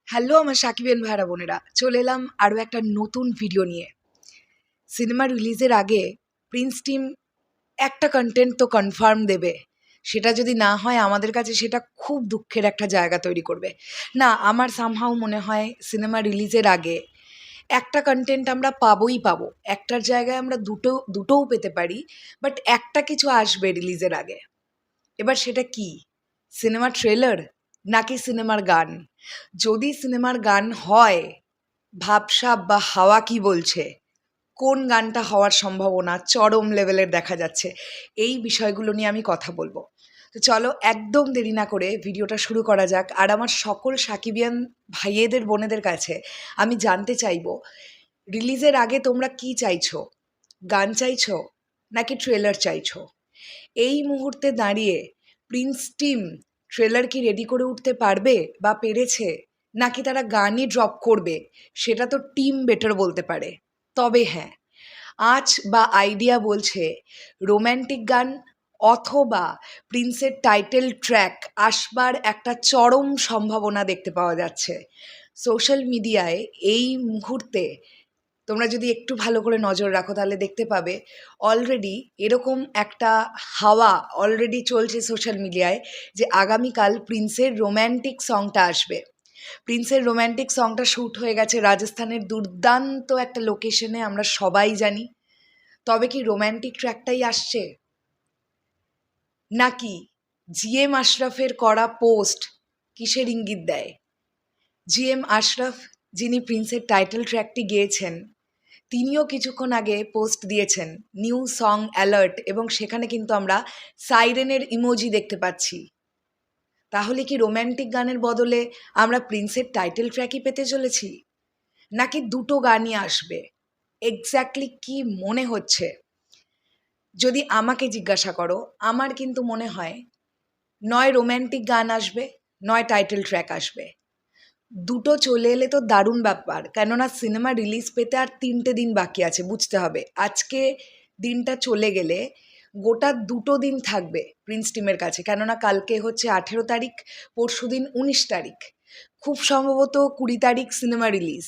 Hello আমার সাকিবেন ভাইরা বোনেরা, চলে এলাম আরও একটা নতুন ভিডিও নিয়ে। সিনেমা রিলিজের আগে প্রিন্স টিম একটা কন্টেন্ট তো কনফার্ম দেবে, সেটা যদি না হয় আমাদের কাছে সেটা খুব দুঃখের একটা জায়গা তৈরি করবে। না, আমার সামহাও মনে হয় সিনেমা রিলিজের আগে একটা কন্টেন্ট আমরা পাবোই পাবো, একটার জায়গায় আমরা দুটোও পেতে পারি, বাট একটা কিছু আসবে রিলিজের আগে। এবার সেটা কি? সিনেমার ট্রেলার নাকি সিনেমার গান? যদি সিনেমার গান হয়, ভাবসাব বা হাওয়া কি বলছে, কোন গানটা হওয়ার সম্ভাবনা চরম লেভেলের দেখা যাচ্ছে, এই বিষয়গুলো নিয়ে আমি কথা বলবো। তো চলো একদম দেরি না করে ভিডিওটা শুরু করা যাক। আর আমার সকল সাকিবিয়ান ভাইয়েদের বোনেদের কাছে আমি জানতে চাইবো, রিলিজের আগে তোমরা কি চাইছো? গান চাইছো নাকি ট্রেলার চাইছো? এই মুহূর্তে দাঁড়িয়ে প্রিন্স টিম ট্রেলার কি রেডি করে উঠতে পারবে বা পেরেছে, নাকি তারা গানই ড্রপ করবে, সেটা তো টিম বেটার বলতে পারে। তবে হ্যাঁ, আজ বা আইডিয়া বলছে রোম্যান্টিক গান অথবা প্রিন্সের টাইটেল ট্র্যাক আসবার একটা চরম সম্ভাবনা দেখতে পাওয়া যাচ্ছে সোশ্যাল মিডিয়ায় এই মুহূর্তে। তোমরা যদি একটু ভালো করে নজর রাখো তাহলে দেখতে পাবে অলরেডি এরকম একটা হাওয়া অলরেডি চলছে সোশ্যাল মিডিয়ায় যে আগামীকাল প্রিন্সের রোম্যান্টিক সংটা আসবে। প্রিন্সের রোম্যান্টিক সংটা শ্যুট হয়ে গেছে রাজস্থানের দুর্দান্ত একটা লোকেশনে, আমরা সবাই জানি। তবে কি রোম্যান্টিক ট্র্যাকটাই আসছে, নাকি জিএম আশরাফের করা পোস্ট কিসের ইঙ্গিত দেয়? জিএম আশরাফ, যিনি প্রিন্সের টাইটেল ট্র্যাকটি গেয়েছেন, তিনিও কিছুক্ষণ আগে পোস্ট দিয়েছেন নিউ সং অ্যালার্ট, এবং সেখানে কিন্তু আমরা সাইরেনের ইমোজি দেখতে পাচ্ছি। তাহলে কি রোম্যান্টিক গানের বদলে আমরা প্রিন্সের টাইটেল ট্র্যাকই পেতে চলেছি, নাকি দুটো গানই আসবে? এক্স্যাক্টলি কি মনে হচ্ছে? যদি আমাকে জিজ্ঞাসা করো, আমার কিন্তু মনে হয় নয় রোম্যান্টিক গান আসবে, নয় টাইটেল ট্র্যাক আসবে। দুটো চলে এলে তো দারুণ ব্যাপার, কেননা সিনেমা রিলিজ পেতে আর 3টে দিন বাকি আছে। বুঝতে হবে, আজকে দিনটা চলে গেলে গোটা 2টো দিন থাকবে প্রিন্স টিমের কাছে, কেননা কালকে হচ্ছে 18 তারিখ, পরশু দিন 19 তারিখ, খুব সম্ভবত 20 তারিখ সিনেমা রিলিজ।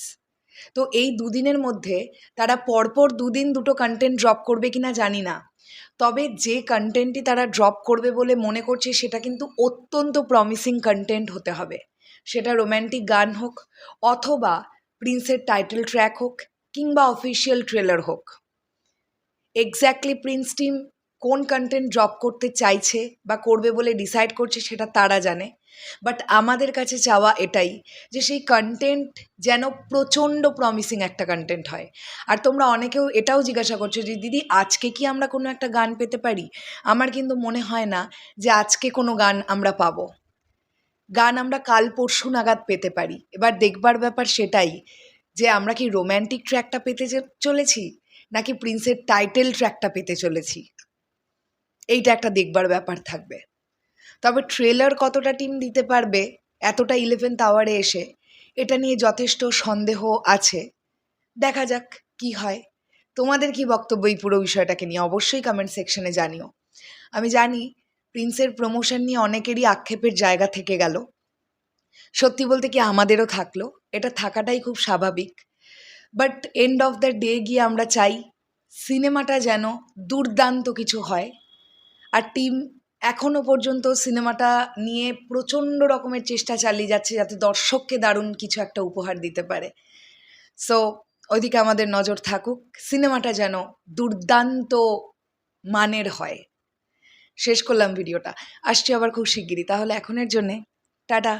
তো এই দুদিনের মধ্যে তারা পরপর দুদিন দুটো কন্টেন্ট ড্রপ করবে কিনা জানি না, তবে যে কন্টেন্টই তারা ড্রপ করবে বলে মনে করছে সেটা কিন্তু অত্যন্ত প্রমিসিং কন্টেন্ট হতে হবে। সেটা রোম্যান্টিক গান হোক, অথবা প্রিন্সের টাইটেল ট্র্যাক হোক, কিংবা অফিসিয়াল ট্রেলার হোক। এক্স্যাক্টলি প্রিন্স টিম কোন কন্টেন্ট ড্রপ করতে চাইছে বা করবে বলে ডিসাইড করছে সেটা তারা জানে, বাট আমাদের কাছে চাওয়া এটাই যে সেই কন্টেন্ট যেন প্রচণ্ড প্রমিসিং একটা কন্টেন্ট হয়। আর তোমরা অনেকেও এটাও জিজ্ঞাসা করছো যে দিদি আজকে কি আমরা কোনো একটা গান পেতে পারি? আমার কিন্তু মনে হয় না যে আজকে কোনো গান আমরা পাবো। গান আমরা কাল পরশু নাগাদ পেতে পারি। এবার দেখবার ব্যাপার সেটাই যে আমরা কি রোম্যান্টিক ট্র্যাকটা পেতে চলেছি, নাকি প্রিন্সের টাইটেল ট্র্যাকটা পেতে চলেছি, এইটা একটা দেখবার ব্যাপার থাকবে। তবে ট্রেলার কতটা টিম দিতে পারবে এতটা 11th আওয়ারে এসে, এটা নিয়ে যথেষ্ট সন্দেহ আছে। দেখা যাক কি হয়। তোমাদের কি বক্তব্য এই পুরো বিষয়টাকে নিয়ে অবশ্যই কমেন্ট সেকশনে জানিও। আমি জানি প্রিন্সের প্রমোশন নিয়ে অনেকেরই আক্ষেপের জায়গা থেকে গেল, সত্যি বলতে কি আমাদেরও থাকলো, এটা থাকাটাই খুব স্বাভাবিক। But end of the day গিয়ে আমরা চাই সিনেমাটা যেন দুর্দান্ত কিছু হয়। আর টিম এখনও পর্যন্ত সিনেমাটা নিয়ে প্রচণ্ড রকমের চেষ্টা চালিয়ে যাচ্ছে যাতে দর্শককে দারুণ কিছু একটা উপহার দিতে পারে। সো ওইদিকে আমাদের নজর থাকুক, সিনেমাটা যেন দুর্দান্ত মানের হয়। শেষ করলাম ভিডিওটা, আসছি আবার খুব শিগগিরই। তাহলে এখনের জন্যে টাটা।